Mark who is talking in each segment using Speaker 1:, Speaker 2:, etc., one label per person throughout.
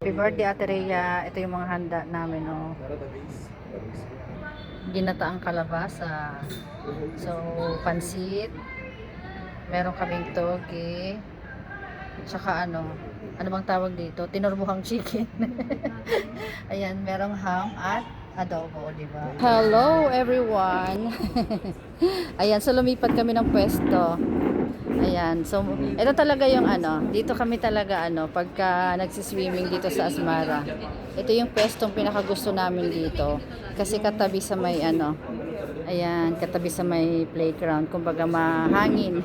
Speaker 1: Happy birthday, Ate Rhea. Ito yung mga handa namin, oh. Ginataang kalabasa. So, pansit. Meron kaming toge. Tsaka ano bang tawag dito? Tinorbuhang chicken. Ayan, merong ham at adobo, di ba? Hello, everyone. Ayan, so lumipat kami ng pwesto. Ayan, so ito talaga yung dito kami talaga pagka nagsiswimming dito sa Asmara. Ito yung pwestong pinakagusto namin dito kasi katabi sa may ayan, katabi sa may playground, kumbaga mahangin.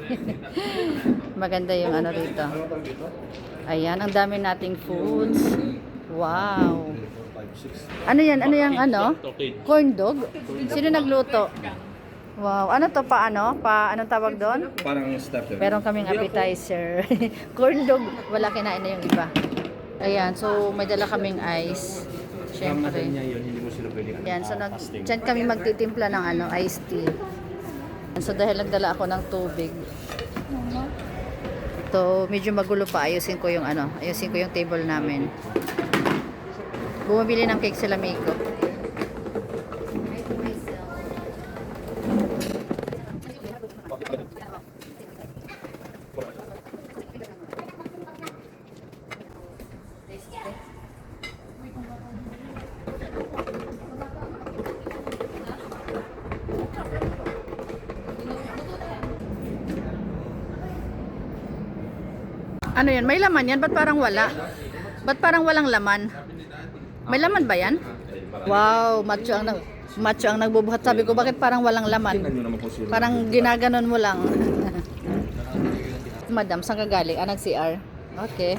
Speaker 1: Maganda yung rito. Ayan, ang dami nating foods. Wow. Ano yan? Ano yung corn dog? Sino nagluto? Wow, ano to anong tawag doon?
Speaker 2: Parang starter.
Speaker 1: Meron kaming appetizer. Corn dog, wala kinain na yung iba. Ayan, so may dala kaming ice. Syempre. Ayan, so dyan kami magtitimpla ng iced tea. So dahil nagdala ako ng tubig. So medyo magulo pa, ayusin ko yung table namin. Bumabili ng cake sila Miko. Ano yan? May laman yan? Ba't parang wala? Ba't parang walang laman? May laman ba yan? Wow, macho ang nagbubuhat. Sabi ko, bakit parang walang laman? Parang ginaganon mo lang. Madam, saan ka galing? Nag-CR? Okay.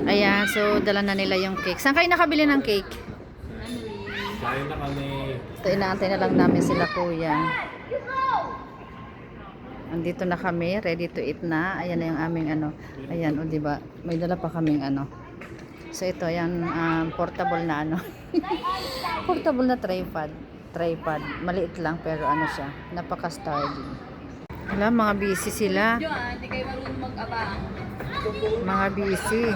Speaker 1: Ayan, so dala na nila yung cake. Saan kayo nakabili ng cake?
Speaker 2: Kain na kami.
Speaker 1: So, inaantay na lang namin sila kuya. Andito na kami, ready to eat na. Ayan na yung aming Ayan, o diba? May dala pa kaming So ito, ayan, portable na portable na tripod. Maliit lang pero siya, napaka-sturdy. Wala, mga busy sila.
Speaker 3: Hindi kayo marunong mag-abang.
Speaker 1: Mga busy.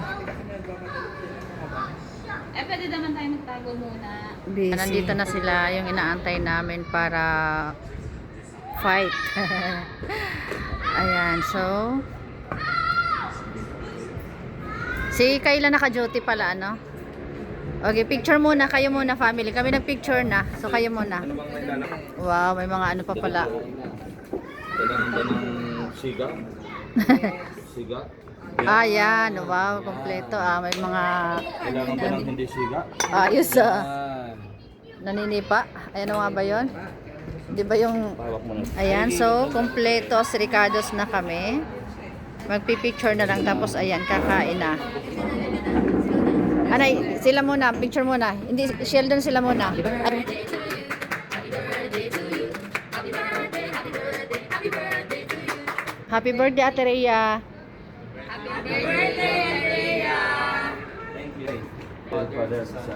Speaker 3: Pwede naman tayo magtago muna.
Speaker 1: Busy. Nandito na sila, yung inaantay namin para fight. Ayan, so si Kayla naka-duty pala, Okay, picture muna, kayo muna family. Kami nag-picture na, so kayo muna. Wow, may mga pa pala.
Speaker 2: Dalang siga. Siga.
Speaker 1: Yan, wow, kompleto. May mga
Speaker 2: Kailangan ba ng hindi siga?
Speaker 1: ayos naninipa. Ayan nga ba yun? Di ba yung ayan, so kompleto Ricardo's na kami. Magpi-picture na lang tapos ayan, kakain na. Anay, sila muna, picture muna. Hindi, Sheldon sila muna. Happy birthday, Ate Rhea.
Speaker 3: Happy birthday, Rhea!
Speaker 2: Thank you. Godfather, son.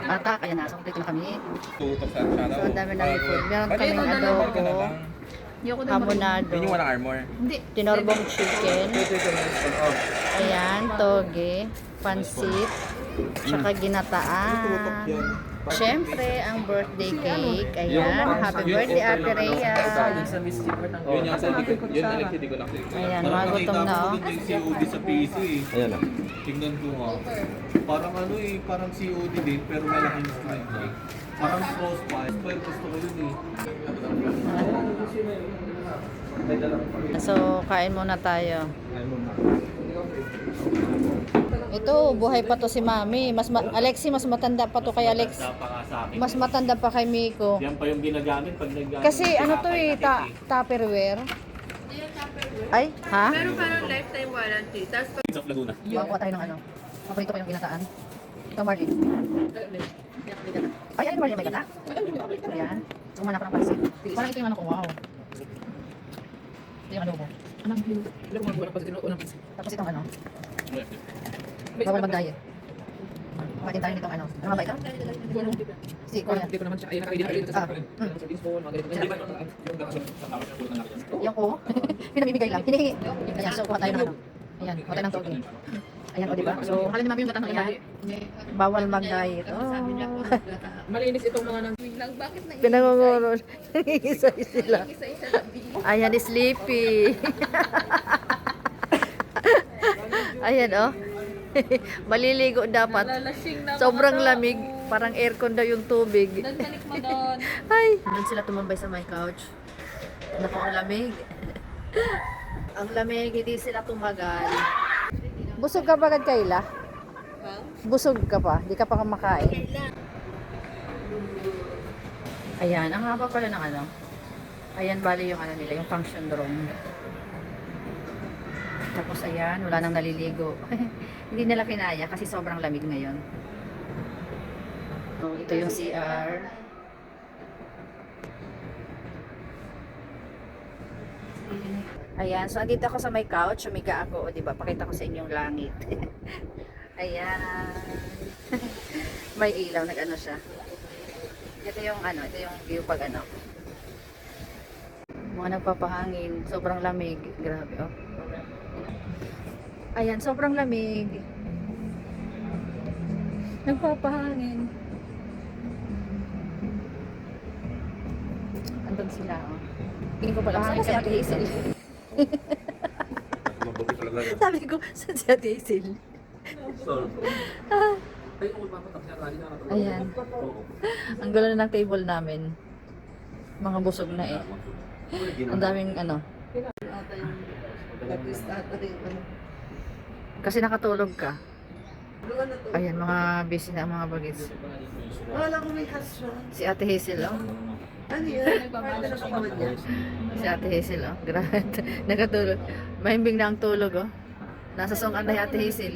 Speaker 1: Ata, kaya na, so dito na kami.
Speaker 2: Tutok sa
Speaker 1: So, ang dami namin food. Meron kaming adobo, hamonado,
Speaker 2: Hindi walang armor.
Speaker 3: Hindi.
Speaker 1: tinorbong chicken, ayan, toge, pansit, tsaka ginataan. Siyempre, ang birthday cake. Ayan, happy birthday, Ate Rhea.
Speaker 2: Yun yung sa likod. Yun Alex, hindi ko nakita.
Speaker 1: Ayan, mga gutom na, oh.
Speaker 4: Yung COD sa PC eh.
Speaker 2: Ayan na.
Speaker 4: Tingnan ko nga. Parang parang COD din pero malaking screen eh. Parang Frostbite. Pero gusto ko yun eh.
Speaker 1: So, kain muna tayo. Ito, buhay pa to si Mami. Alexi, mas matanda pa to kay Alex. Mas matanda pa kay Miko.
Speaker 4: Yan pa yung ginagamit pag naggamit.
Speaker 1: Kasi to Tupperware. Ay, ha?
Speaker 5: Pero parang lifetime warranty. Tapos pag
Speaker 4: Sa Laguna.
Speaker 1: Makuha tayo ng Paborito ko yung ginataan. Ito, Marlene. Ay, Marlene, may gata? Ayan. Umana pa ng pansit. Parang ito yung ko, wow. Ito yung adobo. Tapos itong bawal mag-diet. Kumain tayo nitong ano. Ano ba ito? Si Kuya.
Speaker 2: Hindi ko naman siya. Ay, nakaidin sa akin. Sa teaspoon, mga ganito. Yung
Speaker 1: Yung ko. Pinamimigay lang. Hinihingi. Ayan, so kuha tayo ng ano. Ayan, kuha tayo ng toge. Ayan, o diba? So,
Speaker 2: Akala ni Mami yung gatang na
Speaker 1: ayan. Bawal mag-diet. Oh.
Speaker 2: Malinis itong mga nang...
Speaker 3: Lang, bakit nang
Speaker 1: Pinangunguro. Isa-isa sila.
Speaker 3: isa-isa sabi?
Speaker 1: Ayan, sleepy. Ayan, oh. Maliligo dapat.
Speaker 3: Nalalasing na
Speaker 1: Sobrang
Speaker 3: mga
Speaker 1: lamig.
Speaker 3: tao.
Speaker 1: Parang aircon daw yung tubig.
Speaker 3: Doon, balik mo doon.
Speaker 1: Ay! Doon sila tumambay sa my couch. Naku, ang lamig. Ang lamig, hindi sila tumagal. Busog ka ba, Kayla? Busog ka pa? Di ka pa kumakain? Ayan, ang haba pala ng ano. Ayan, bali yung ano nila, yung function room. Tapos ayan, wala nang naliligo. Hindi nila kinaya kasi sobrang lamig ngayon. So, ito yung CR. Ayan, so andito ako sa may couch, umiga ako, o diba, pakita ko sa inyo yung langit. Ayan. May ilaw, nag-ano siya. Ito yung ano, ito yung view pag ano. Mga nagpapahangin, sobrang lamig, grabe oh. Ayan, sobrang lamig. Nagpapahangin. Andun sila oh. Tingin ko pala, saan si Ate Hazel? Sabi ko, saan si Ate Hazel?
Speaker 2: Ay, oo, papatak siya. Rali na.
Speaker 1: Ayan. Ang gulo na ng table namin. Mga busog na eh. Ang daming ano. Kasi nakatulog ka. Ayan, mga busy na ang mga bagets.
Speaker 5: Wala ko may kasyon.
Speaker 1: Si Ate Hazel, oh.
Speaker 5: Ano yan? Parte na sa kamad niya.
Speaker 1: Si Ate Hazel, oh. Grabe. Nakatulog. Mahimbing na ang tulog, oh. Nasa song na si Ate Hazel.